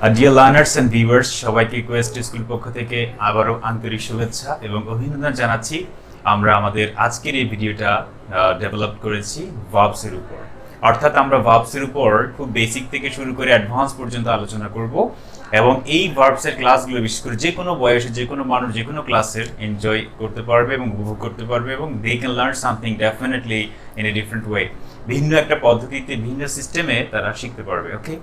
Dear learners and viewers, সবাইকে Quest school পক্ষ থেকে আবারও আন্তরিক শুভেচ্ছা এবং অভিনন্দন জানাচ্ছি। আমরা আমাদের আজকের এই ভিডিওটা ডেভেলপ করেছি ভার্বসের উপর, অর্থাৎ আমরা ভার্বসের উপর খুব বেসিক থেকে শুরু করে অ্যাডভান্স পর্যন্ত আলোচনা করব এবং এই ভার্বসের ক্লাসগুলো বিশেষ করে যে কোনো বয়সে যে কোনো মানুষ যে কোনো ক্লাসের এনজয় করতে পারবে এবং উপভোগ করতে পারবে এবং they can learn something definitely in a different way. ভিন্ন একটা পদ্ধতিতে ভিন্ন সিস্টেমে তারা শিখতে পারবে। ওকে,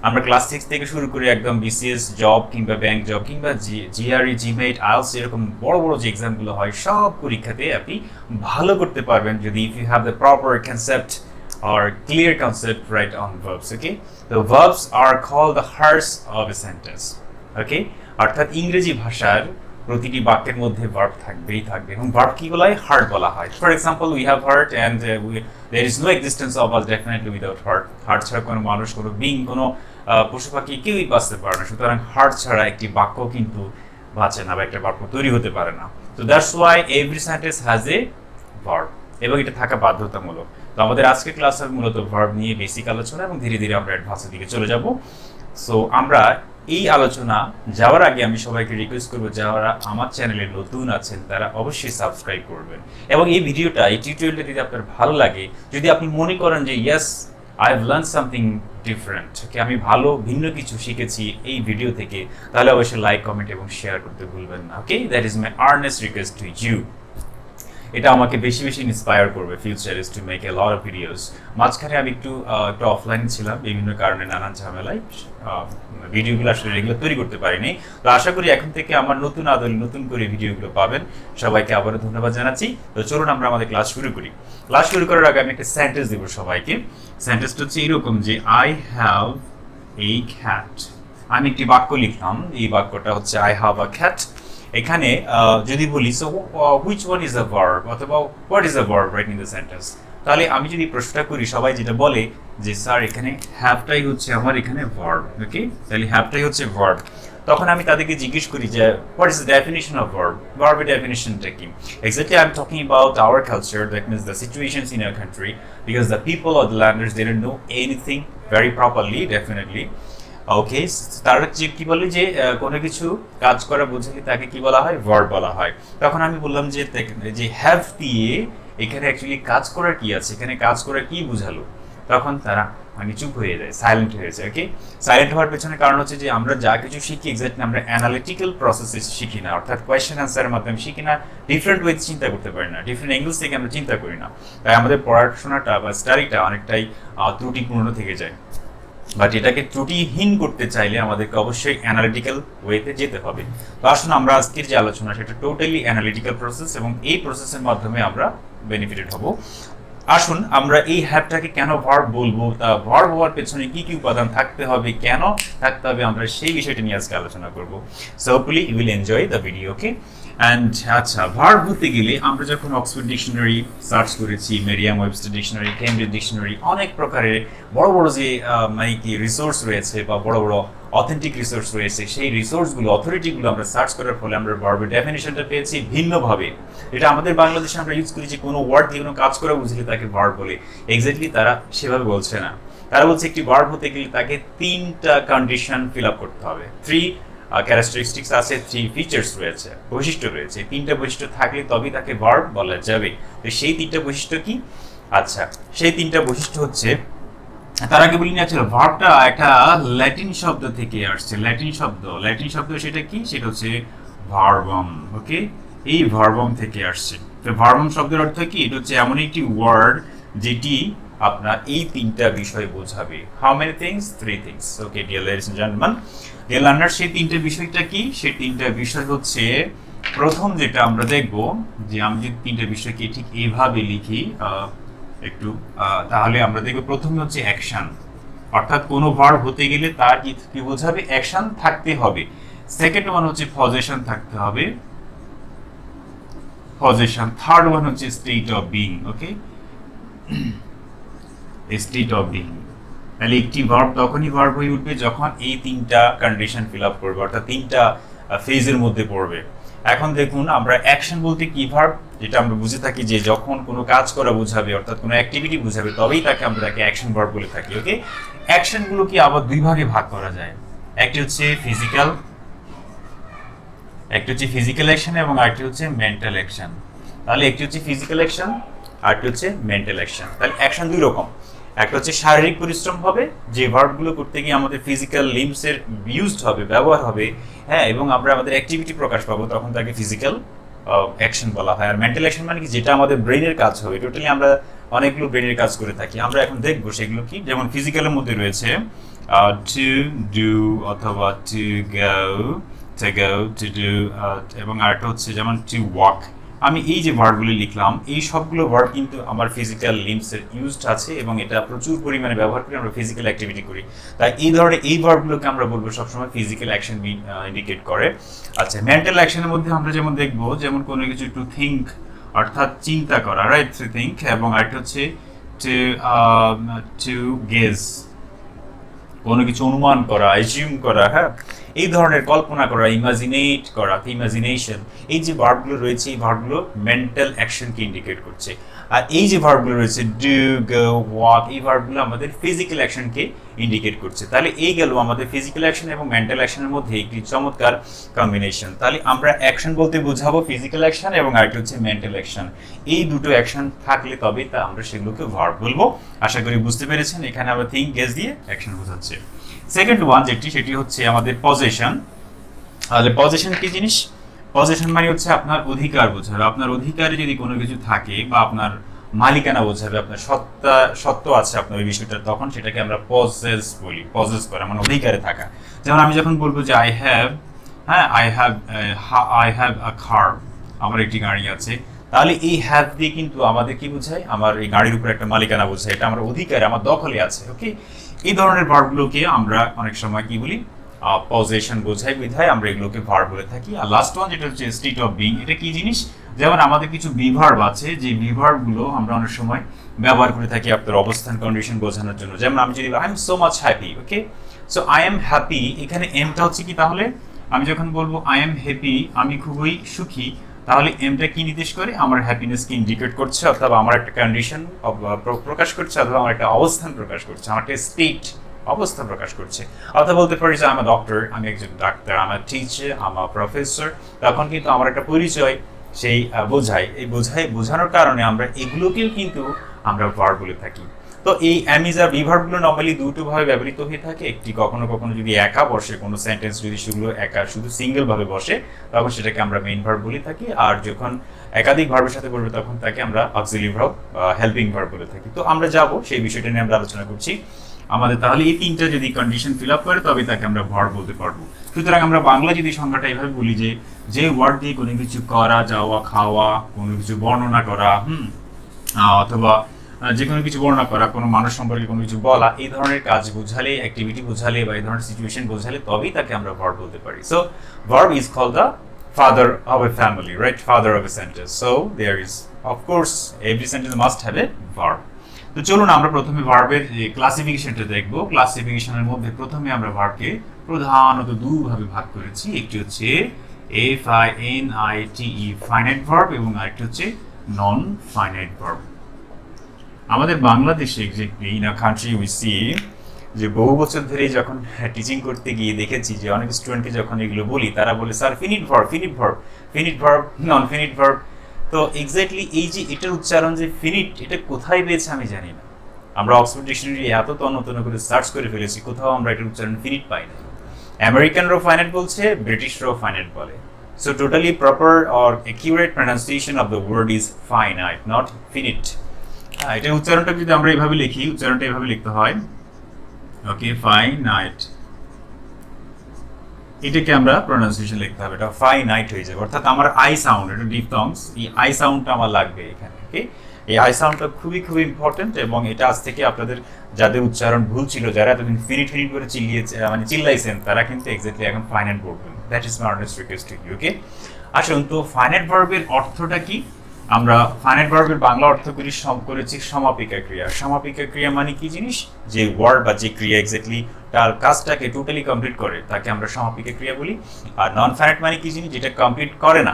আমরা ক্লাস 6 থেকে শুরু করে একদম বিসিএস জব কিংবা ব্যাংক জব কিংবা জিআরই জিমেট আইএলটিএস এরকম বড় বড় যে এক্সামগুলো হয় সব পরীক্ষাতে আপনি ভালো করতে পারবেন যদি if you have the proper concept or clear concept right on verbs. Okay, the verbs are called the hearts of a sentence. Okay, অর্থাৎ ইংরেজি ভাষার প্রতিটি বাক্যের মধ্যে ভার্ব থাকবেই থাকবে এবং ভার্ব কি বলা হয়? হার্ট বলা হয়। For example, we have heart and there is no existence of us definitely without heart. Heart ছাড়া কোনো মানুষ, কোনো বিং, কোনো পশু পাখি কেউই বাঁচতে পারে না। সুতরাং হার্ট ছাড়া একটি বাক্য কিন্তু বাঁচে না বা একটা বাক্য তৈরি হতে পারে না। তো that's why every sentence has a verb এবং এটা থাকা বাধ্যতামূলক। তো আমাদের আজকের ক্লাসের মূলত ভার্ব নিয়ে বেসিক আলোচনা এবং ধীরে ধীরে আমরা অ্যাডভান্সের দিকে চলে যাব। সো আমরা এই আলোচনা যাওয়ার আগে আমি সবাইকে রিকোয়েস্ট করবো, যারা আমার চ্যানেলে নতুন আছেন তারা অবশ্যই সাবস্ক্রাইব করবেন এবং এই ভিডিওটা, এই টিউটোরিয়ালটা যদি আপনার ভালো লাগে, যদি আপনি মনে করেন যে yes I have learn something different, আমি ভালো ভিন্ন কিছু শিখেছি এই ভিডিও থেকে, তাহলে অবশ্যই লাইক, কমেন্ট এবং শেয়ার করতে ভুলবেন না। Okay, that is my earnest request to you. এটা আমাকে বেশি বেশি ইন্সপায়ার করবে ফিউচারে to make a lot of videos. মাঝখানে আমি একটু অফলাইন ছিলাম বিভিন্ন কারণে, নানান ঝামেলায় ভিডিওগুলো আসলে রেগুলার তৈরি করতে পারিনি। তো আশা করি এখন থেকে আমার নতুন আদলে নতুন করে ভিডিওগুলো পাবেন। সবাইকে আবারও ধন্যবাদ জানাচ্ছি। তো চলুন আমরা আমাদের ক্লাস শুরু করি। ক্লাস শুরু করার আগে আমি একটা সেন্টেন্স দেবো সবাইকে। সেন্টেন্সটা হচ্ছে এরকম যে আই হ্যাভ এ ক্যাট। আমি একটি বাক্য লিখলাম, এই বাক্যটা হচ্ছে আই হ্যাভ আ ক্যাট। এখানে যদি বলি so which one is a verb অথবা what is a verb right in the sentence, তাহলে আমি যদি প্রশ্নটা করি সবাই যেটা বলে যে স্যার এখানে হ্যাভটাই হচ্ছে আমার এখানে ভার্ব। ওকে, তাহলে হ্যাভটাই হচ্ছে ভার্ব। তখন আমি তাদেরকে জিজ্ঞেস করি যে what is the definition of verb, ভার্বের ডেফিনিশনটা কি? Exactly I am talking about our culture, that means the situations in our country, because the people of the landers they don't know anything very properly definitely. Okay, তারা কি বলে যে কোনো কিছু কাজ করা বুঝলে তাকে কি বলা হয়? ভার্ব বলা হয়। তখন আমি বললাম যে হ্যাভ দিয়ে এখানে অ্যাকচুয়ালি কাজ করার কি আছে, এখানে কাজ করার কি বুঝালো? তখন তারা মানে চুপ হয়ে যায়, সাইলেন্ট হয়ে যায়। ওকে, সাইলেন্ট হওয়ার পেছনে কারণ হচ্ছে যে আমরা যা কিছু শিখি এক্স্যাক্টলি আমরা অ্যানালিটিক্যাল প্রসেসে শিখি না, অর্থাৎ কোয়েশ্চেন অ্যান্সারের মাধ্যমে শিখি না, ডিফারেন্ট ওয়েতে চিন্তা করতে পারি না, ডিফারেন্ট অ্যাঙ্গেলস থেকে আমরা চিন্তা করি না। তাই আমাদের পড়াশোনাটা বা স্টাডিটা অনেকটাই ত্রুটিপূর্ণ থেকে যায়। বাট এটাকে ত্রুটিহীন করতে চাইলে আমাদেরকে অবশ্যই অ্যানালিটিক্যাল ওয়েতে যেতে হবে। তো আসুন আমরা আজকের যে আলোচনা সেটা টোটালি অ্যানালিটিক্যাল প্রসেস এবং এই প্রসেসের মাধ্যমে আমরা বেনিফিটেড হব। আসুন আমরা এই হ্যাভটাকে কেন ভার্ব বলবো, তা ভার্ব হওয়ার পেছনে কি কি উপাদান থাকতে হবে, কেন থাকতে হবে, আমরা সেই বিষয়টা নিয়ে আজকে আলোচনা করব। So hopefully you will enjoy the video. Okay, and আচ্ছা, ভার্ব বলতে গেলে আমরা যখন অক্সফোর্ড ডিকশনারি সার্চ করেছি, Merriam Webster dictionary, Cambridge dictionary, অনেক প্রকারের বড় বড় যে মানে কি রিসোর্স রয়েছে বা বড় বড় অথেন্টিক রিসোর্স রয়েছে, সেই রিসোর্সগুলো অথরিটিগুলো আমরা সার্চ করার ফলে আমরা ভার্বের ডেফিনিশনটা পেয়েছি ভিন্নভাবে। এটা আমাদের বাংলাদেশে আমরা ইউজ করি যে কোনো ওয়ার্ড দিয়ে কোনো কাজ করা বুঝলে তাকে ভার্ব বলে, এক্স্যাক্টলি তারা সেভাবে বলছে না। তারা বলছে একটি ভার্ব হতে গেলে তাকে 3টা কন্ডিশন ফিল আপ করতে হবে। 3 ক্যারেক্টারিস্টিক্স আছে, 3 ফিচার্স রয়েছে, বৈশিষ্ট্য রয়েছে। 3টা বৈশিষ্ট্য থাকলে তবেই তাকে ভার্ব বলা যাবে। তো সেই 3টা বৈশিষ্ট্য কি? আচ্ছা, সেই 3টা বৈশিষ্ট্য হচ্ছে, তার আগে বলি না, ছিল ভার্বটা একটা ল্যাটিন শব্দ থেকে আসছে। ল্যাটিন শব্দ সেটা কি? সেটা হচ্ছে ভার্বাম। ওকে, এই ভার্বাম থেকে আসছে। তো ভার্বাম শব্দের অর্থ কি? এটা হচ্ছে এমন একটি ওয়ার্ড যেটি আপনার এই 3টা বিষয় বোঝাবে। How many things? 3 things. Okay dear ladies and gentleman, dear learner, সেই 3টা বিষয়টা কি? সেই 3টা বিষয় হচ্ছে, প্রথম যেটা আমরা দেখব যে আমি যদি 3টা বিষয়কে ঠিক এইভাবে লিখি একটু, তাহলে আমরা দেখব প্রথমে হচ্ছে অ্যাকশন, অর্থাৎ কোনো ভার্ব হতে গেলে তার কি বোঝাবে? অ্যাকশন থাকতে হবে। সেকেন্ড ওয়ান হচ্ছে পজিশন থাকতে হবে, পজিশন। থার্ড ওয়ান হচ্ছে state of being. Okay, state of being. তাহলে একটি ভার্ব তখনই ভার্ব হয়ে উঠবে যখন এই 3টা কন্ডিশন ফিল আপ করবে, অর্থাৎ 3টা ফেজের মধ্যে পড়বে। এখন দেখুন, আমরা অ্যাকশন বলতে কি ভার্ব, যেটা আমরা বুঝে থাকি যে যখন কোনো কাজ করা বোঝাবে, অর্থাৎ কোনো অ্যাক্টিভিটি বোঝাবে, তবেই আমরা তাকে অ্যাকশন ভার্ব বলে থাকি। ওকে, অ্যাকশনগুলো কি আবার 2 ভাগে ভাগ করা যায়। একটি হচ্ছে ফিজিক্যাল অ্যাকশন এবং আরেকটি হচ্ছে মেন্টাল অ্যাকশন। তাহলে একটি হচ্ছে ফিজিক্যাল অ্যাকশন, আরেকটি হচ্ছে মেন্টাল অ্যাকশন। তাহলে অ্যাকশন দুই রকম, একটা হচ্ছে শারীরিক পরিশ্রম হবে, যে ভার্বগুলো করতে গিয়ে আমাদের ফিজিক্যাল লিম্বসের ইউজড হবে, ব্যবহার হবে, হ্যাঁ, এবং আমরা আমাদের অ্যাক্টিভিটি প্রকাশ পাবো, তখন তাকে ফিজিক্যাল অ্যাকশন বলা হয়। আর মেন্টাল অ্যাকশন মানে কি, যেটা আমাদের ব্রেনের কাজ হবে। টোটালি আমরা অনেকগুলো ব্রেনের কাজ করে থাকি, আমরা এখন দেখবো সেগুলো কি। যেমন ফিজিক্যালের মধ্যে রয়েছে টু ডু অথবা টু গো, টু ডু, এবং আরেকটা হচ্ছে যেমন টু ওয়াক। আমি এই যে ভার্বগুলো লিখলাম, এই সবগুলো ভার্ব কিন্তু আমার ফিজিক্যাল লিম্বসের ইউজড আছে এবং এটা প্রচুর পরিমাণে ব্যবহার করে আমরা ফিজিক্যাল অ্যাক্টিভিটি করি। তাই এই ধরনের এই ভার্বগুলোকে আমরা বলবো সবসময় ফিজিক্যাল অ্যাকশন ইন্ডিকেট করে। আচ্ছা, মেন্টাল অ্যাকশনের মধ্যে আমরা যেমন দেখবো, যেমন কোনো কিছু টু থিঙ্ক অর্থাৎ চিন্তা করা, রাইট, টু থিঙ্ক, এবং আরেকটা হচ্ছে টু গেজ, কোনো কিছু অনুমান করা, অ্যাজিউম করা, হ্যাঁ, এই ধরনের কল্পনা করা, ইমাজিনেট করা, ইমাজিনেশন। এই যে ভার্বগুলো রয়েছে, এই ভার্বগুলো মেন্টাল অ্যাকশনকে ইন্ডিকেট করছে। আর এই যে ভার্বগুলো রয়েছে ডু, গো, ওয়াক, এই ভার্বগুলো আমাদের ফিজিক্যাল অ্যাকশনকে ইন্ডিকেট করছে। তাহলে এই গেল আমাদের ফিজিক্যাল অ্যাকশন এবং মেন্টাল অ্যাকশনের মধ্যে একটি চমৎকার কম্বিনেশন। তাহলে আমরা অ্যাকশন বলতে বোঝাবো ফিজিক্যাল অ্যাকশন এবং আরেকটা হচ্ছে মেন্টাল অ্যাকশন। এই দুটো অ্যাকশন থাকলে তবে তা আমরা সেগুলোকে ভার্ব বলবো। আশা করি বুঝতে পেরেছেন। এখানে আমরা থিঙ্ক, গেস দিয়ে অ্যাকশন বোঝাচ্ছে। সেকেন্ড ওয়ান যেটি, সেটি হচ্ছে আমাদের পজেশন। তাহলে পজেশন কি জিনিস? পজেশন মানে হচ্ছে আপনার অধিকার বোঝাবে। আপনার অধিকারে যদি কোনো কিছু থাকে বা আপনার মালিকানা বোঝাবে, আপনার সত্ত্ব আছে আপনার ওই বিষয়টা, তখন সেটাকে আমরা পজেস বলি। পজেস করা মানে অধিকারে থাকা। যেমন আমি যখন বলবো যে আই হ্যাভ আ কার, আমার একটি গাড়ি আছে, তাহলে এই হ্যাভ দিয়ে কিন্তু আমাদের কি বোঝায়, আমার এই গাড়ির উপর একটা মালিকানা বোঝায়, এটা আমার অধিকারে, আমার দখলে আছে। ওকে, এই ধরনের ভার্বগুলোকে আমরা অনেক সময় কি বলি, পজেশন বোঝায়, বিধায় আমরা এগুলোকে ভার্ব বলে থাকি। আর লাস্ট ওয়ান যেটা হচ্ছে স্টেট অফ বিং। এটা কি জিনিস? যেমন আমাদের কিছু বিভার্ব আছে, যে বিভার্বগুলো আমরা অনেক সময় ব্যবহার করে থাকি আপনার অবস্থান, কন্ডিশন বোঝানোর জন্য। যেমন আমি যদি I am so much happy, okay, so I am happy, এখানে এমটা হচ্ছে কি, তাহলে আমি যখন বলবো আই এম হ্যাপি, আমি খুবই সুখী, তাহলে এমটা কি নির্দেশ করে, আমার হ্যাপিনেসকে ইন্ডিকেট করছে, অথবা আমার একটা কন্ডিশন প্রকাশ করছে, অথবা আমার একটা অবস্থান প্রকাশ করছে, আমার একটা স্টেট, অবস্থা প্রকাশ করছে। অথবা বলতে পারি যে আমি ডক্টর, আমি একজন ডাক্তার, আমার টিচার, আমার প্রফেসর, তখন কিন্তু আমার একটা পরিচয় সেই বোঝায়। এই বোঝানোর কারণে আমরা এগুলোকেও কিন্তু আমরা ভার্ব বলে থাকি। তো এই অ্যামিজার বিভার্বগুলো নর্মালি দুটো ভাবে ব্যবহৃত হয়ে থাকে। একটি কখনো কখনো যদি একা বসে, কোনো সেন্টেন্স যদি সেগুলো একা শুধু সিঙ্গেল ভাবে বসে, তখন সেটাকে আমরা মেইন ভার্ব বলে থাকি। আর যখন একাধিক ভার্বের সাথে বলবে, তখন তাকে আমরা অক্সিলারি ভার্ব, হেল্পিং ভার্ব বলে থাকি। তো আমরা যাব সেই বিষয়টা নিয়ে আমরা আলোচনা করছি। আমাদের তাহলে এই তিনটা যদি কন্ডিশন ফিল আপ করে, তবে তাকে আমরা ভার্ব বলতে পারবো। সুতরাং আমরা বাংলা যদি সংজ্ঞাটা এইভাবে বলি, যে ওয়ার্ড দিয়ে কোনো কিছু করা, যাওয়া, খাওয়া, কোনো কিছু বর্ণনা করা, অথবা যে কোনো কিছু বর্ণনা করা, কোনো মানুষ সম্পর্কে কোনো কিছু বলা, এই ধরনের কাজ বোঝালে, অ্যাক্টিভিটি বোঝালে, বা এই ধরনের সিচুয়েশন বোঝালে, তবেই তাকে আমরা ভার্ব বলতে পারি। So verb is called the father of a family, right? Father of a sentence. So there is, of course, every sentence must have a verb. তো চলুন আমরা প্রথমে ভার্বের যে ক্লাসিফিকেশনটা দেখব। ক্লাসিফিকেশনের মধ্যে প্রথমে আমরা ভার্বকে প্রধানত দুভাবে ভাগ করেছি। একটি হচ্ছে FINITE ফাইনাইট ভার্ব, এবং আরেকটি হচ্ছে নন ফাইনাইট ভার্ব। আমাদের বাংলাদেশে exactly in a country we see, যে বহু বছর ধরে যখন টিচিং করতে গিয়ে দেখেছি যে অনেক স্টুডেন্টকে যখন এগুলো বলি, তারা বলে sir finite verb, finite verb, finite verb, non finite verb. তো এক্স্যাক্টলি এই যে এটার উচ্চারণ যে ফিনিট, এটা কোথায় পেয়েছে আমি জানি না। আমরা অক্সফোর্ড ডিকশনারি এত তন্ন করে সার্চ করে ফেলেছি, কোথাও আমরা এটার উচ্চারণ ফিনিট পাই না। আমেরিকানরাও ফাইনাইট বলছে, ব্রিটিশরাও ফাইনাইট বলে। So totally proper or accurate pronunciation of the word is finite, not finite. এটার উচ্চারণটা যদি আমরা এইভাবে লিখি, উচ্চারণটা এইভাবে লিখতে হয়, ওকে, ফাইনাইট, এটাকে আমরা প্রনাউন্সিয়েশন লিখতে হবে, এটা ফাইনাইট হয়ে যাবে। অর্থাৎ আমার আই সাউন্ড, এটা ডিপথংস, এই আই সাউন্ডটা আমার লাগবে এখানে। ওকে, এই আই সাউন্ডটা খুবই খুবই ইম্পর্টেন্ট, এবং এটা আজ থেকে আপনাদের যাদের উচ্চারণ ভুল ছিল, যারা এতদিন ফিনিট ফিনিট করে চিল্লাইছেন, তারা কিন্তু এক্স্যাক্টলি এখন ফাইনাইট বলবেন। That is my earnest request to you. Okay, আসুন তো ফাইনাইট ভার্বের অর্থটা কি। আমরা ফাইনাইট ভার্বের বাংলা অর্থ করেছি সমাপিকা ক্রিয়া। সমাপিকা ক্রিয়া মানে কি জিনিস? যে ওয়ার্ড বা যে ক্রিয়া এক্স্যাক্টলি তার কাজটাকে টোটালি কমপ্লিট করে, তাকে আমরা সমাপিকা ক্রিয়া বলি। আর নন ফাইনাইট মানে কি জিনিস? যেটা কমপ্লিট করে না,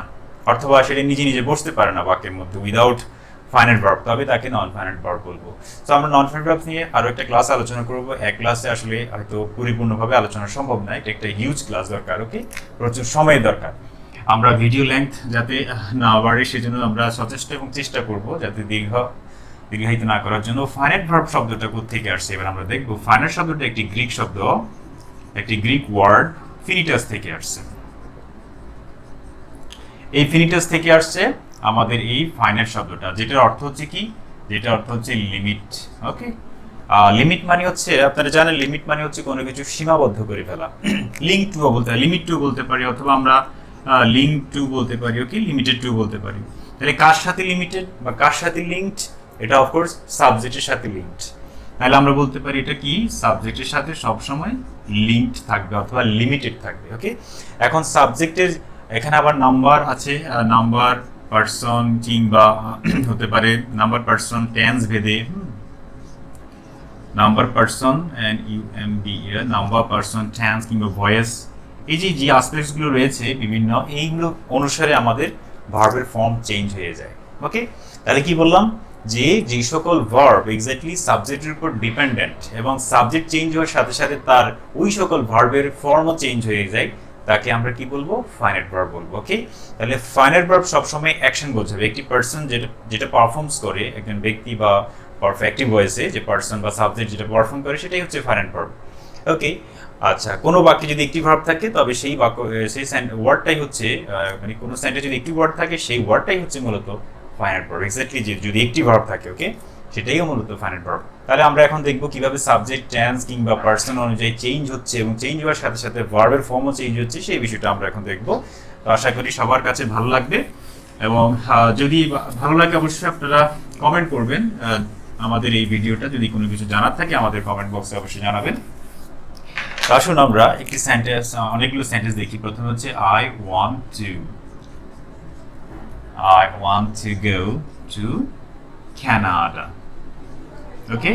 অথবা সেটা নিজে নিজে বসতে পারে না বাক্যের মধ্যে, উইদাউট ফাইনাইট ভার্ব, তবে তাকে নন ফাইনাইট ভার্ব বলবো। তো আমরা নন ফাইনাইট ভার্ব নিয়ে আরো একটা ক্লাস আলোচনা করব। এক ক্লাসে আসলে হয়তো পরিপূর্ণভাবে আলোচনা সম্ভব নয়, এটা একটা হিউজ ক্লাস দরকার। ওকে, প্রচুর সময় দরকার। আমরা ভিডিও লেন্থ যাতে না বাড়ে সেজন্য আমরা সচেষ্ট এবং চেষ্টা করব যাতে দীর্ঘায়িত না করার জন্য। ফাইনাইট ভার্ব শব্দটা কোত্থেকে আসছে এবার আমরা দেখব। ফাইনাইট শব্দটা একটি গ্রিক শব্দ, একটি গ্রিক ওয়ার্ড ফিনিটাস থেকে আসছে। এই ফিনিটাস থেকে আসছে আমাদের এই ফাইনাইট শব্দটা, যেটার অর্থ হচ্ছে কি, যেটা অর্থ হচ্ছে লিমিট। ওকে, লিমিট মানে হচ্ছে, আপনারা জানেন লিমিট মানে হচ্ছে কোনো কিছু সীমাবদ্ধ করে ফেলা। লিঙ্ক টু বলতে পারি, লিমিট টু বলতে পারি, অথবা আমরা লিঙ্ক টু বলতে পারি। ওকে, লিমিটেড টু বলতে পারি। তাহলে কার সাথে লিমিটেড বা কার সাথে লিঙ্কড? এটা অফকোর্স সাবজেক্টের সাথে লিঙ্কড। তাহলে আমরা বলতে পারি এটা কি, সাবজেক্টের সাথে সবসময় লিঙ্কড থাকবে অথবা লিমিটেড থাকবে। ওকে, এখন সাবজেক্টের এখানে আবার নাম্বার আছে, নাম্বার, পার্সন কিংবা হতে পারে নাম্বার, পার্সন, টেন্স ভেদে। নাম্বার, পার্সন এন্ড ইউএমবি, নাম্বার, পার্সন, টেন্স কিংবা ভয়েস, এই যে অ্যাসপেক্টসগুলো রয়েছে বিভিন্ন, এইগুলো অনুসারে আমাদের ভার্বের ফর্ম চেঞ্জ হয়ে যায়। ওকে, তাহলে কি বললাম যে সকল ভার্ব এক্স্যাক্টলি সাবজেক্টের উপর ডিপেন্ডেন্ট এবং সাবজেক্ট চেঞ্জ হওয়ার সাথে সাথে তার ওই সকল ভার্বের ফর্মও চেঞ্জ হয়ে যায়, তাকে আমরা কি বলবো, ফাইনাইট ভার্ব বলবো। ওকে, তাহলে ফাইনাইট ভার্ব সবসময় অ্যাকশন বোঝাবে। একটি পার্সন যেটা পারফর্মস করে, একজন ব্যক্তি বা পারফেক্টিভ ভয়েসে যে পার্সন বা সাবজেক্ট যেটা পারফর্ম করে সেটাই হচ্ছে ফাইনাইট ভার্ব। ওকে, আচ্ছা, কোনো বাক্যে যদি একটি ভার্ব থাকে তবে সেই বাক্য, সেই ওয়ার্ডটাই হচ্ছে, মানে কোনো সেন্টেন্সে যদি একটি ওয়ার্ড থাকে সেই ওয়ার্ডটাই হচ্ছে মূলত ফাইনাইট ভার্ব। এক্স্যাক্টলি যদি একটি ভার্ব থাকে, ওকে, সেটাইও মূলত ফাইনাইট ভার্ব। তাহলে আমরা এখন দেখব কিভাবে সাবজেক্ট, টেন্স কিংবা পার্সন অনুযায়ী চেঞ্জ হচ্ছে এবং চেঞ্জ হওয়ার সাথে সাথে ভার্বের ফর্মও চেঞ্জ হচ্ছে, সেই বিষয়টা আমরা এখন দেখব। তো আশা করি সবার কাছে ভালো লাগবে, এবং যদি ভালো লাগে অবশ্যই আপনারা কমেন্ট করবেন আমাদের এই ভিডিওটা। যদি কোনো কিছু জানার থাকে আমাদের কমেন্ট বক্সে অবশ্যই জানাবেন। আসুন আমরা একটি সেন্টেন্স, অনেকগুলো সেন্টেন্স দেখি। প্রথমে হচ্ছে I want to go to Canada. ওকে,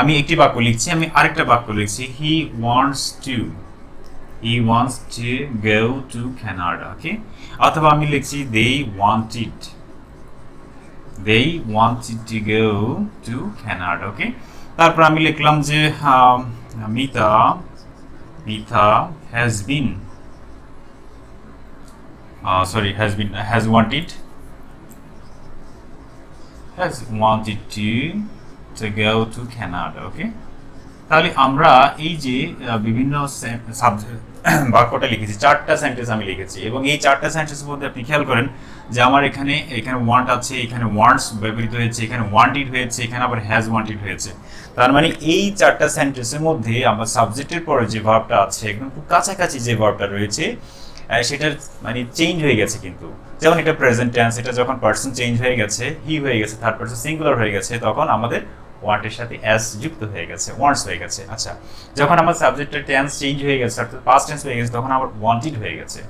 আমি একটি বাক্য লিখছি, আমি আরেকটা বাক্য লিখছি, he wants to go to Canada. ওকে, অথবা আমি লিখছি they wanted to go to Canada. ওকে, তারপর আমি লিখলাম যে Mitha has wanted to go to Canada. ওকে, তাহলে আমরা এই যে বিভিন্ন বাক্যটা লিখেছি, চারটা সেন্টেন্স আমি লিখেছি, এবং এই চারটা সেন্টেন্সের মধ্যে আপনি খেয়াল করেন যে আমার এখানে ওয়ান্ট আছে, এখানে ওয়ান্টস ব্যবহৃত হয়েছে, এখানে ওয়ান্টেড হয়েছে, এখানে আবার হ্যাজ ওয়ান্টেড হয়েছে। তার মানে এই চারটা সেন্টেন্সের মধ্যে আমার সাবজেক্টের পরে যে ভার্বটা আছে, একদম খুব কাছাকাছি যে ভার্বটা রয়েছে সেটার মানে চেঞ্জ হয়ে গেছে। কিন্তু যেমন এটা প্রেজেন্ট টেন্স, এটা যখন পার্সন চেঞ্জ হয়ে গেছে, হি হয়ে গেছে, থার্ড পার্সন সিঙ্গুলার হয়ে গেছে, তখন আমাদের ওয়ান্টের সাথে এস যুক্ত হয়ে গেছে, ওয়ান্টস হয়ে গেছে। আচ্ছা, যখন আমার সাবজেক্টের টেন্স চেঞ্জ হয়ে গেছে, অর্থাৎ পাস্ট টেন্স হয়ে গেছে, তখন আমার ওয়ান্টেড হয়ে গেছে,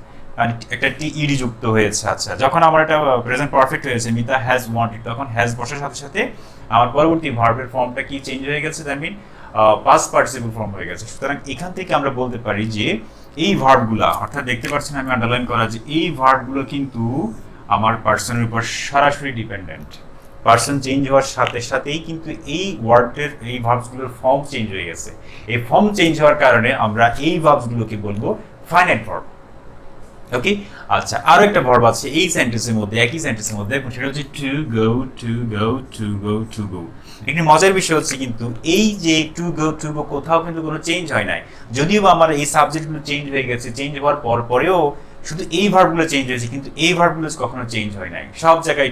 একটা টি যুক্ত হয়েছে। আচ্ছা, যখন আমার এটা প্রেজেন্ট পারফেক্ট হয়েছে, মিতা হ্যাজ ওয়ান্টেড, তখন হ্যাজ বসার সাথে সাথে আমার পরবর্তী ভার্বের ফর্মটা কি চেঞ্জ হয়ে গেছে, that mean past participle form হয়ে গেছে। সুতরাং এখান থেকে আমরা বলতে পারি যে এই ভার্বগুলা, অর্থাৎ দেখতে পাচ্ছেন আমি আন্ডারলাইন করা, যে এই ভার্বগুলো কিন্তু আমার পার্সনের উপর সরাসরি ডিপেন্ডেন্ট। পার্সন চেঞ্জ হওয়ার সাথে সাথেই কিন্তু এই ওয়ার্ডের, এই ভার্বসগুলোর ফর্ম চেঞ্জ হয়ে গেছে। এই ফর্ম চেঞ্জ হওয়ার কারণে আমরা এই ভার্বসগুলোকে বলবো ফাইনাইট ভার্ব। ওকে, আচ্ছা, আরো একটা ভার্ব আছে এই সেন্টেন্সের মধ্যে, একই সেন্টেন্সের মধ্যে, সেটা হচ্ছে টু গো। একটি মজার বিষয় হচ্ছে কিন্তু এই যে টু গো কোথাও কিন্তু কোনো চেঞ্জ হয় নাই, যদিও আমার এই সাবজেক্টগুলো চেঞ্জ হয়ে গেছে, চেঞ্জ হওয়ার পরেও শুধু এই ভার্বগুলো চেঞ্জ হয়েছে, কিন্তু এই ভার্বগুলো কখনো চেঞ্জ হয় নাই, সব জায়গায়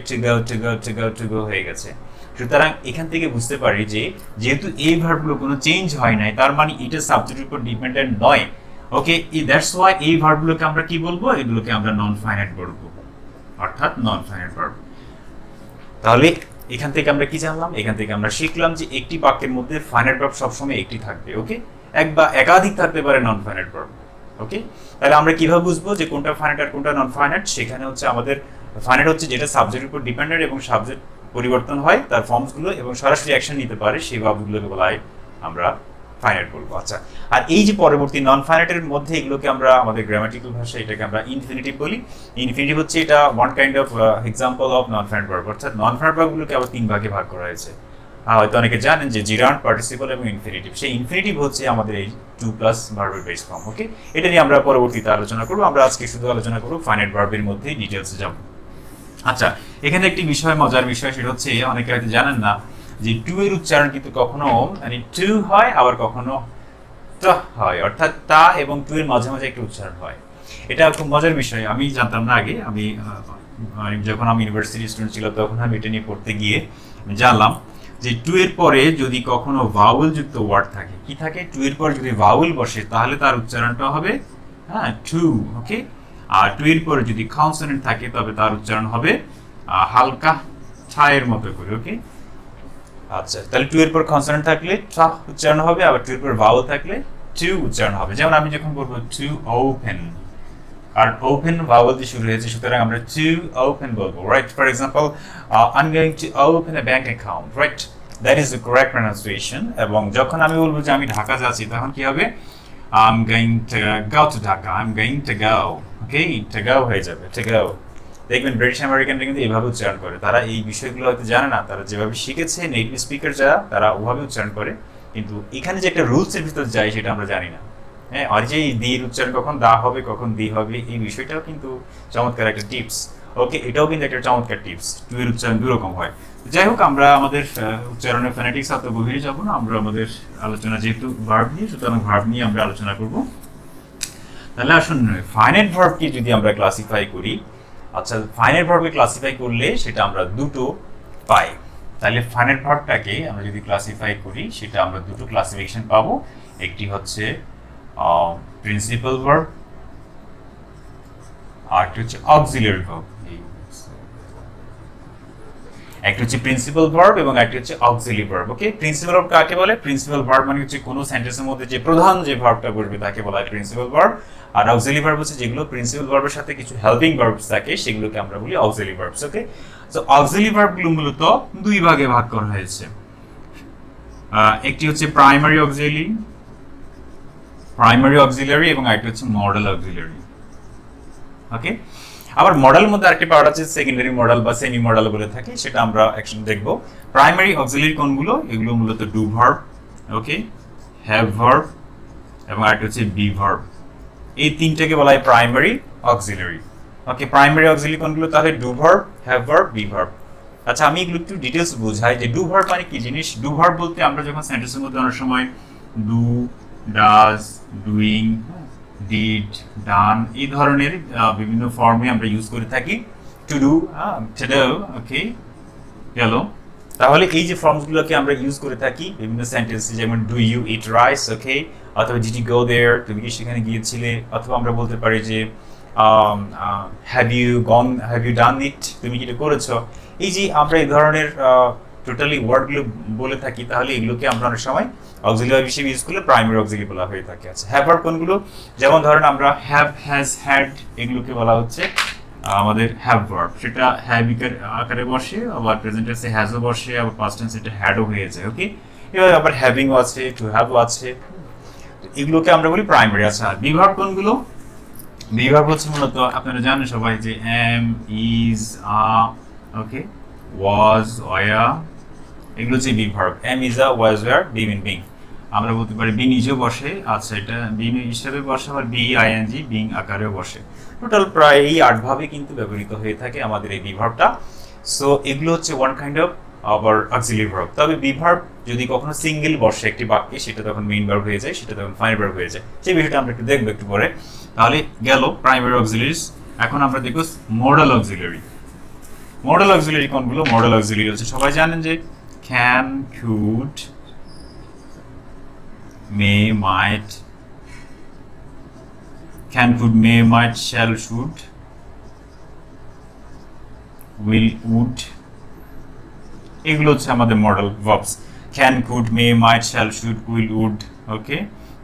টু গো হয়ে গেছে। সুতরাং এখান থেকে বুঝতে পারি যে যেহেতু এই ভার্বগুলো কোনো চেঞ্জ হয় নাই, তার মানে এটা সাবজেক্টের উপর ডিপেন্ডেন্ট নয়। ওকে, দ্যাটস ওয়াই এই ভার্বগুলোকে আমরা কি বলবো, এগুলোকে আমরা নন ফাইনাইট বলবো, অর্থাৎ নন ফাইনাইট ভার্ব। তাহলে এখান থেকে আমরা কি জানলাম, এখান থেকে আমরা শিখলাম যে একটি বাক্যের মধ্যে ফাইনাইট ভার্ব সবসময় একটি থাকবে। ওকে, এক বা একাধিক থাকতে পারে নন ফাইনাইট ভার্ব। ওকে, তাহলে আমরা কিভাবে বুঝবো যে কোনটা ফাইনাইট আর কোনটা নন ফাইনাইট? সেখানে হচ্ছে আমাদের ফাইনাইট হচ্ছে যেটা সাবজেক্টের উপর ডিপেন্ডেন্ট এবং সাবজেক্ট পরিবর্তন হয় তার ফর্মসগুলো এবং সরাসরি অ্যাকশন নিতে পারে, সেই ভার্বগুলোকে বলা হয় আমরা ফাইনাইট বলবো। আচ্ছা, আর এই যে পরবর্তী নন ফাইনাইটের মধ্যে এগুলোকে আমরা আমাদের গ্রামাটিক্যাল ভাষায় এটাকে আমরা ইনফিনিটিভ বলি। ইনফিনিটিভ হচ্ছে এটা one kind of example of non finite verb, অর্থাৎ নন ফাইনাইট ভার্বগুলোকে আবার 3 ভাগে ভাগ করা হয়েছে। হয়তো অনেকে জানেন যে জিরান্ড, পার্টিসিপল এবং ইনফিনিটিভ। সেই ইনফিনিটিভ হচ্ছে আমাদের এই 2+ ভার্বের বেস ফর্ম। ওকে, এটা নিয়ে আমরা পরবর্তীতে আলোচনা করবো। আমরা আজকে শুধু আলোচনা করবো ফাইনাইট ভার্বের মধ্যেই ডিটেলসে যাব। আচ্ছা, এখানে একটি বিষয়, মজার বিষয়, সেটা হচ্ছে অনেকে হয়তো জানেন না যে টু এর উচ্চারণ কিন্তু কখনো মানে টু হয়, আবার কখনো তা হয়, অর্থাৎ তা এবং টু এর মাঝে মাঝে একটা উচ্চারণ হয়। এটা খুব মজার বিষয়, আমি জানতাম না আগে। আমি যখন আমি ইউনিভার্সিটি স্টুডেন্ট ছিলাম তখন আমি এটা নিয়ে পড়তে গিয়ে জানলাম যে টু এর পরে যদি কখনো ভাওয়েল যুক্ত ওয়ার্ড থাকে, কি থাকে, টু এর পর যদি ভাওয়েল বসে তাহলে তার উচ্চারণটা হবে টু। ওকে, আর টু এর পরে যদি কনসোনেন্ট থাকে তবে তার উচ্চারণ হবে হালকা ঠায়ের মতো করে। ওকে, আচ্ছা, তাহলে টু এর পর কনসোনেন্ট থাকলে ঠা উচ্চারণ হবে, আবার টু এর পর ভাওয়েল থাকলে টু উচ্চারণ হবে। যেমন আমি যখন বলবো টু ওপেন, আর ওপেন ভাওয়েল দিয়ে শুরু হয়েছে, সুতরাং আমরা টু ওপেন বলবো, right? For example, I am going to open a bank account, right? That is the correct pronunciation. এবং যখন আমি বলবো যে আমি ঢাকা যাচ্ছি, তখন কি হবে? I'm going to go to Dhaka. I'm going to go. Okay, to go হয়ে যাবে, to go। দেখবেন ব্রিটিশ আমেরিকানরা কিন্তু এইভাবে উচ্চারণ করে। তারা এই বিষয়গুলো হয়তো জানে না, তারা যেভাবে শিখেছে নেটিভ স্পিকার যারা, তারা ওভাবে উচ্চারণ করে। কিন্তু এখানে যে একটা রুলসের ভিতর যায় সেটা আমরা জানি না। হ্যাঁ, আর যে এই দির উচ্চারণ কখন দা হবে, কখন দি হবে, এই বিষয়টাও কিন্তু চমৎকার একটা টিপস। ওকে, এটাও কিন্তু একটা চমৎকার টিপস। টু এর উচ্চারণ দুরকম হয়। যাই হোক, আমরা আমাদের উচ্চারণের ফোনেটিক্স এত গভীরে যাব না। আমরা আমাদের আলোচনা যেহেতু ভার্ব নিয়ে, সুতরাং ভার্ব নিয়ে আমরা আলোচনা করব। তাহলে আসুন ফাইনাইট ভার্বকে যদি আমরা ক্লাসিফাই করি, আচ্ছা, ফাইনাইট ভার্বকে ক্লাসিফাই করলে সেটা আমরা দুটো পাই। তাহলে ফাইনাইট ভার্বটাকে আমরা যদি ক্লাসিফাই করি, সেটা আমরা দুটো ক্লাসিফিকেশন পাবো। একটি হচ্ছে প্রিন্সিপাল ভার্ব, আর একটা হচ্ছে অক্সিলারি ভার্ব। একটা হচ্ছে প্রিন্সিপাল ভার্ব এবং একটা হচ্ছে অক্সিলারি ভার্ব। ওকে, প্রিন্সিপাল ভার্ব কাকে বলে? প্রিন্সিপাল ভার্ব মানে হচ্ছে কোনো সেন্টেন্সের মধ্যে যে প্রধান যে ভার্বটা বসবে তাকে বলা হয় প্রিন্সিপাল ভার্ব। আর অক্সিলারি ভার্ব হচ্ছে যেগুলো প্রিন্সিপাল ভার্বের সাথে কিছু হেল্পিং ভার্বস থাকে, সেগুলোকে আমরা বলি অক্সিলারি ভার্বস। ওকে, সো অক্সিলারি ভার্বগুলো মূলত দুই ভাগে ভাগ করা হয়েছে। একটি হচ্ছে প্রাইমারি অক্সিলারি এবং আরেকটি হচ্ছে মডেল অক্সিলারি। ওকে, আবার মডেলের মধ্যে আরেকটি পার্ট আছে সেকেন্ডারি মডেল বা সেমি মডেল বলে থাকে, সেটা আমরা একসাথে দেখব। প্রাইমারি অক্সিলারি কোনগুলো? এগুলো মূলত do verb, okay, have verb এবং আরেকটা হচ্ছে বি ভার্ব। এই তিনটাকে বলা হয় প্রাইমারি অক্সিলারি। ওকে, প্রাইমারি অক্সিলারি কোনগুলো? তাহলে do verb, have verb, be verb. আচ্ছা, আমি এগুলো একটু ডিটেলস বোঝাই যে ডু ভার্ব মানে কি জিনিস। ডু ভার্ব বলতে আমরা যখন সেন্টেন্সের মধ্যে অনেক সময় ডু, ডাজ, ডুইং, ডিড, ডান এই ধরনের বিভিন্ন ফর্মে আমরা ইউজ করে থাকি। টু ডু, টু ডু, ওকে, গেল। তাহলে এই যে ফর্মগুলোকে আমরা ইউজ করে থাকি বিভিন্ন সেন্টেন্সে, যেমন ডু ইউ ইট রাইস, ওকে, অথবা ডিড ইউ গো দেয়ার, তুমি কি সেখানে গিয়েছিলে, অথবা আমরা বলতে পারি যে হ্যাভ ইউ ডান ইট, তুমি কি এটা করেছো। এই যে আমরা এই ধরনের টোটালি ওয়ার্ডগুলো বলে থাকি, তাহলে এগুলোকে আমরা অনেক সময় অক্সিলারি হিসেবে ইউজ করলে প্রাইমারি অক্সিলারি বলা হয়ে থাকে। আচ্ছা, হ্যাভ ভার্ব কোনগুলো? যেমন ধরেন আমরা হ্যাভ, হ্যাজ, হ্যাড এগুলোকে বলা হচ্ছে আমাদের হ্যাভ ভার্ব। সেটা হ্যাভ আকারে বসে, আবার প্রেজেন্ট টেন্সে হ্যাজও বসে, আবার পাস্ট টেন্সে এটা হ্যাডও হয়ে যায়। ওকে, এবার আবার হ্যাভিংও আছে, টু হ্যাভও আছে, এগুলোকে আমরা বলি প্রাইমারি। আচ্ছা, বি ভার্ব কোনগুলো? বি ভার্ব হচ্ছে মূলত আপনারা জানেন সবাই যে M, is, okay, was, were, এগুলো হচ্ছে be verb. Am, is, was, were, be mean being. আমরা বলতে পারি বি নিজেও বসে, আচ্ছা, এটা বি হিসাবে বসে, আবার বি আইএনজি বিং আকারেও বসে। টোটাল প্রায় এই 8 ভাবে কিন্তু ব্যবহৃত হয়ে থাকে আমাদের এই বি ভার্বটা। সো এগুলো হচ্ছে ওয়ান কাইন্ড অফ আবার অক্সিলারি ভার্ব। তবে বি ভার্ব যদি কখনো সিঙ্গেল বসে একটি বাক্যে, সেটা তখন মেইন ভার্ব হয়ে যায়, সেটা তখন ফাইনাল ভার্ব হয়ে যায়। সেই বিষয়টা আমরা একটু দেখবো একটু পরে। তাহলে গেল প্রাইমারি অক্সিলারিজ। এখন আমরা দেখব মডেল অক্সিলারি। মডেল অক্সিলারি কোনগুলো? মডেল অক্সিলারি হচ্ছে সবাই জানেন যে can, could, may, might, can, could, may, might, shall, should, will, would, এগুলো হচ্ছে আমাদের modal verbs. Can, could, may, might, shall, should, will, would. Okay,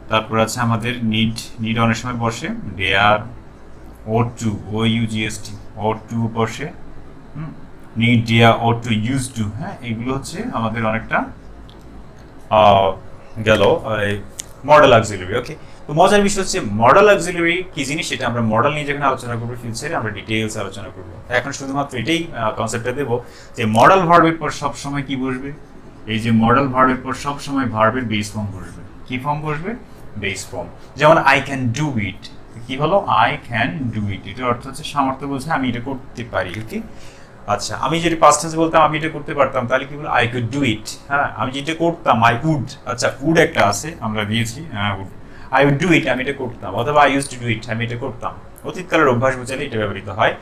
তারপর আছে আমাদের নিড। নিড অনেক সময় বসে dare, ought to, OUGST, ought to বসে, need, dare, ought to, used to। হ্যাঁ, এগুলো হচ্ছে আমাদের অনেকটা গেল মডেল অক্সিলারি। ওকে, তো মজার বিষয় হচ্ছে মডেল অক্সিলারি কি জিনিস, সেটা আমরা মডেল নিয়ে যখন আলোচনা করবো ফিউচারে আমরা ডিটেইলস আলোচনা করবো। এখন শুধুমাত্র এটাই কনসেপ্টটা দেবো যে মডেল ভার্বের পর সবসময় কি বসবে, এই যে মডেল ভার্বের পর সবসময় ভার্বের বেস ফর্ম বসবে। কি ফর্ম বসবে? Base form. যেমন আই ক্যান ডু ইট, কি হলো? আই ক্যান ডু ইট, এটার অর্থ হচ্ছে সামর্থ্য বোঝায় আমি এটা করতে পারি। ওকে, আচ্ছা আমি যদি পাস্ট টেন্সে বলতাম আমি এটা করতে পারতাম, তাহলে কি বলবো? I could do it. হ্যাঁ, আমি যেটা করতাম আই উড, আচ্ছা উড একটা আছে আমরা দিয়েছি, would, I would do it, আমি এটা করতাম, অথবা I use to do it, আমি এটা করতাম। অতীতকালের অভ্যাস বোঝালে এটা ব্যবহৃত হয়।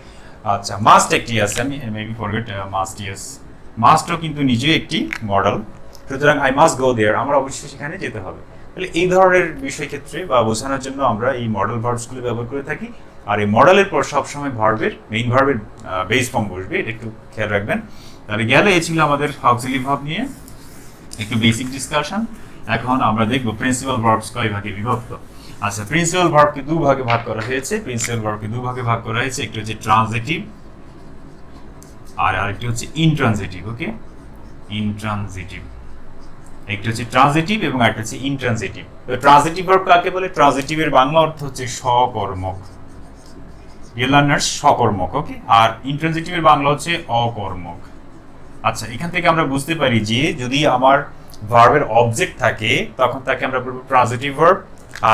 আচ্ছা মাস্ট একটি আছে, আমি মেবি ফরগেট মাস্ট, ইয়েস, মাস্টও কিন্তু নিজে একটি মডেল। সুতরাং আই মাস্ট গো দেয়ার, আমরা অবশ্যই সেখানে যেতে হবে। তাহলে এই ধরনের বিষয় ক্ষেত্রে বা বোঝানোর জন্য আমরা এই মডেল ভার্বসগুলো ব্যবহার করে থাকি। আর এই মডেলের পর সবসময় ভার্বের মেইন ভার্বের বেস ফর্ম বসবে, এটা একটু খেয়াল রাখবেন। তাহলে গেলে এই ছিল আমাদের অক্সিলারি ভার্ব নিয়ে একটু বেসিক ডিসকাশন। এখন আমরা দেখব প্রিন্সিপাল ভার্বস কয় ভাগে বিভক্ত। আচ্ছা, প্রিন্সিপাল ভার্বকে দু ভাগে ভাগ করা হয়েছে। প্রিন্সিপাল ভার্বকে দু ভাগে ভাগ করা হয়েছে, একটি হচ্ছে ট্রানজিটিভ আর আরেকটি হচ্ছে ইনট্রানজিটিভ। ওকে, ইনট্রানজিটিভ, একটা হচ্ছে ট্রানজিটিভ এবং একটা হচ্ছে ইনট্রানজিটিভ। তো ট্রানজিটিভ ভার্ব কাকে বলে? ট্রানজিটিভের বাংলা অর্থ হচ্ছে সকর্মক, লার্নার্স সকর্মক। ওকে, আর ইনট্রানজিটিভের বাংলা হচ্ছে অকর্মক। আচ্ছা, এখান থেকে আমরা বুঝতে পারি যে যদি আমার ভার্বের অবজেক্ট থাকে তখন তাকে আমরা বলবো ট্রানজিটিভ ভার্ব,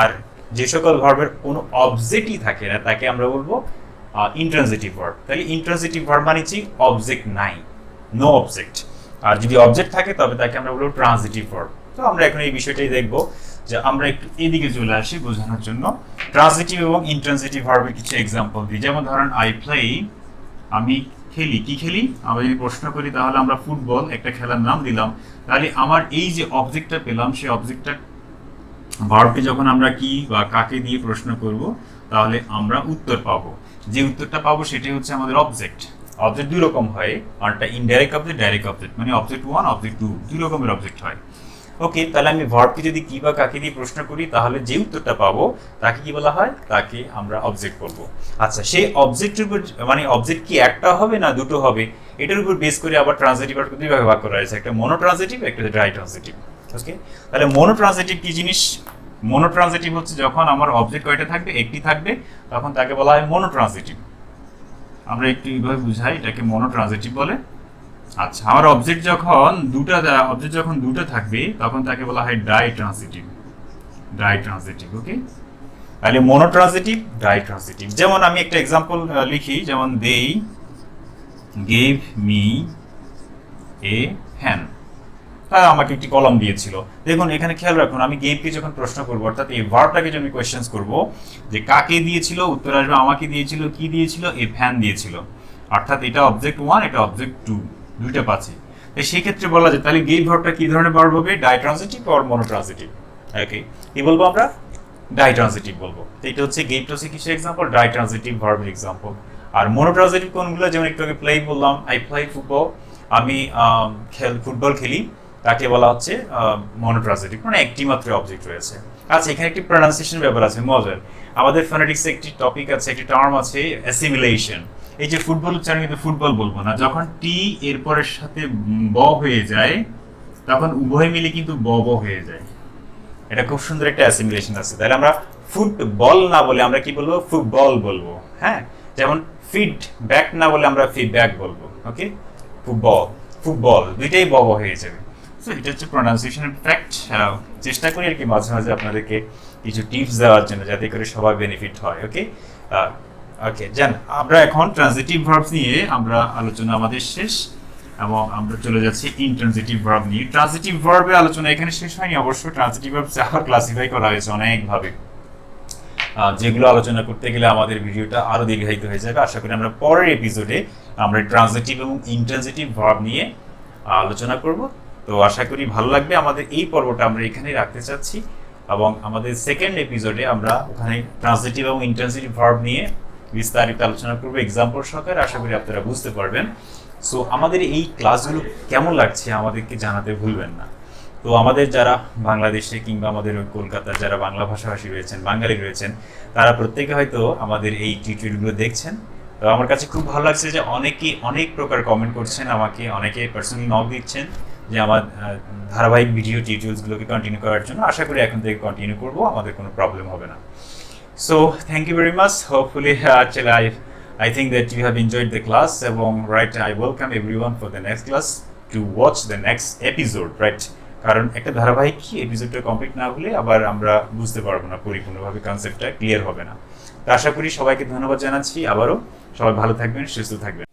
আর যে সকল ভার্বের কোনো অবজেক্টই থাকে না তাকে আমরা বলবো ইনট্রানজিটিভ ভার্ব। তাহলে ইনট্রানজিটিভ ভার্ব মানে হচ্ছে অবজেক্ট নাই, নো অবজেক্ট। আর যদি অবজেক্ট থাকে তবে তাকে আমরা বলবো ট্রানজিটিভ ভার্ব। তো আমরা এখন এই বিষয়টাই দেখবো, যে আমরা একটু এদিকে চলে আসি বোঝানোর জন্য। ট্রানজিটিভ এবং ইনট্রানজিটিভ ভার্বের কিছু এক্সাম্পল দিই। যেমন ধরেন আই প্লে, আমি খেলি। কি খেলি? আমরা যদি প্রশ্ন করি তাহলে আমরা ফুটবল একটা খেলার নাম দিলাম। তাহলে আমার এই যে অবজেক্টটা পেলাম, সেই অবজেক্টটা ভার্বকে যখন আমরা কি বা কাকে দিয়ে প্রশ্ন করব তাহলে আমরা উত্তর পাবো। যে উত্তরটা পাবো সেটাই হচ্ছে আমাদের অবজেক্ট। অবজেক্ট দুই রকম হয়, একটা ইনডাইরেক্ট অবজেক্ট, ডাইরেক্ট অবজেক্ট, মানে অবজেক্ট 1 অবজেক্ট 2 দুই রকমের অবজেক্ট হয়। ওকে, তাহলে আমি ভার্বকে যদি কি বা কাকে দিয়ে প্রশ্ন করি তাহলে যে উত্তরটা পাবো তাকে কি বলা হয়? তাকে আমরা অবজেক্ট বলবো। আচ্ছা, সেই অবজেক্টের উপর মানে অবজেক্ট কি একটা হবে না দুটো হবে, এটার উপর বেস করে আবার ট্রানজিটিভ ভার্বকে দুই ভাগে ভাগ করা হয়েছে, একটা মনোট্রানজিটিভ, একটা ড্রাই ট্রানজিটিভ। ওকে, তাহলে মনোট্রানজিটিভ কি জিনিস? মনোট্রানজিটিভ হচ্ছে যখন আমার অবজেক্ট কয়টা থাকবে? একটি থাকবে, তখন তাকে বলা হয় মনোট্রানজিটিভ। আমরা একটু এইভাবে বুঝাই, এটাকে মনোট্রানজিটিভ বলে। আচ্ছা, আমার অবজেক্ট যখন দুটো থাকবে তখন তাকে বলা হয় ডাই ট্রানজিটিভ, ডাই ট্রানজিটিভ। ওকে, তাহলে মনোট্রানজিটিভ, ডাই ট্রানজিটিভ। যেমন আমি একটা এক্সাম্পল লিখি, যেমন they gave me a fan, তারা আমাকে একটি কলম দিয়েছিল। দেখুন এখানে খেয়াল রাখুন, আমি গেভকে যখন প্রশ্ন করবো, অর্থাৎ এই ভার্বটাকে যখন আমি কোয়েশ্চেন্স করবো যে কাকে দিয়েছিল, উত্তর আসবে আমাকে দিয়েছিল, কি দিয়েছিল? এ ফ্যান দিয়েছিল। অর্থাৎ এটা অবজেক্ট 1, এটা অবজেক্ট 2, দুইটা পাচ্ছি। তাই সেই ক্ষেত্রে বলা যায় তাহলে গেভ ভার্বটা কি ধরনের ভার্ব হবে? Die transitive or মনোট্রানজিটিভ। ওকে, কি বলবো আমরা? ডাই ট্রানজিটিভ বলবো। তো এটা হচ্ছে গেভটা হচ্ছে কিসের এক্সাম্পল? ডাই ট্রানজিটিভ ভার্বের এক্সাম্পল। আর মনোট্রানজিটিভ কোনগুলো? যেমন একটু আগে প্লে বললাম, আই প্লে ফুটবল, আমি ফুটবল খেলি, তাকে বলা হচ্ছে মনোট্রানজিটিভ, মানে একটি মাত্র অবজেক্ট রয়েছে। আচ্ছা, এখানে একটি প্রনাউন্সিয়েশন ব্যাপার আছে মজার। আমাদের ফোনেটিক্সে একটি টপিক আছে, একটি টার্ম আছে অ্যাসিমিলেশন। এই যে ফুটবল উচ্চারণ কিন্তু ফুটবল বলবো না, যখন টি এরপরের সাথে ব হয়ে যায় তখন উভয় মিলে কিন্তু ব ব হয়ে যায়। এটা খুব সুন্দর একটা অ্যাসিমিলেশন আছে। তাহলে আমরা ফুটবল না বলে আমরা কি বলবো? ফুটবল বলবো। হ্যাঁ, যেমন ফিড ব্যাক না বলে আমরা ফিডব্যাক বলবো। ওকে, ফুটবল, ফুটবল দুইটাই ব ব হয়ে যাবে। সো এটা হচ্ছে প্রনাউন্সিয়েশনের ফ্যাক্ট। চেষ্টা করি আর কি মাঝে মাঝে আপনাদেরকে কিছু টিপস দেওয়ার জন্য, যাতে করে সবার বেনিফিট হয়। ওকে, ওকে জান, আমরা এখন ট্রানজিটিভ ভার্বস নিয়ে আমরা আলোচনা আমাদের শেষ, এবং আমরা চলে যাচ্ছি ইনট্রানজিটিভ ভার্ব নিয়ে। ট্রানজিটিভ ভার্বের আলোচনা এখানে শেষ হয়নি অবশ্য, ট্রানজিটিভ ভার্ব আবার ক্লাসিফাই করা হয়েছে অনেকভাবে, যেগুলো আলোচনা করতে গেলে আমাদের ভিডিওটা আরো দীর্ঘায়িত হয়ে যাবে। আশা করি আমরা পরের এপিসোডে আমরা ট্রানজিটিভ এবং ইনট্রানজিটিভ ভার্ব নিয়ে আলোচনা করব। তো আশা করি ভালো লাগবে। আমাদের এই পর্বটা আমরা এখানেই রাখতে চাচ্ছি, এবং আমাদের সেকেন্ড এপিসোডে আমরা ওখানে ট্রানজিটিভ এবং ইনট্রানজিটিভ ভার্ব নিয়ে বিস্তারিত আলোচনা করবো এক্সাম্পল সহকারে। আশা করি আপনারা বুঝতে পারবেন। সো আমাদের এই ক্লাসগুলো কেমন লাগছে আমাদেরকে জানাতে ভুলবেন না। তো আমাদের যারা বাংলাদেশে কিংবা আমাদের কলকাতার যারা বাংলা ভাষাভাষী রয়েছেন, বাঙালি রয়েছেন, তারা প্রত্যেকে হয়তো আমাদের এই টিউটোরিয়ালগুলো দেখছেন। তো আমার কাছে খুব ভালো লাগছে যে অনেকেই অনেক প্রকার কমেন্ট করছেন, আমাকে অনেকে পার্সোনালি নক দিচ্ছেন। যে আমার ধারাবাহিক ভিডিও টিউটোরিয়ালসগুলোকে কন্টিনিউ করার জন্য। আশা করি এখন থেকে কন্টিনিউ করব, আমাদের কোনো প্রবলেম হবে না। So thank you very much. Hopefully, I think that you have enjoyed the class. এবং right, I welcome everyone for the next class to watch the next episode. Right? কারণ একটা ধারাবাহিক এপিসোডটা কমপ্লিট না হলে আবার আমরা বুঝতে পারবো না, পরিপূর্ণভাবে কনসেপ্টটা ক্লিয়ার হবে না। তো আশা করি সবাইকে ধন্যবাদ জানাচ্ছি আবারও। সবাই ভালো থাকবেন, সুস্থ থাকবেন।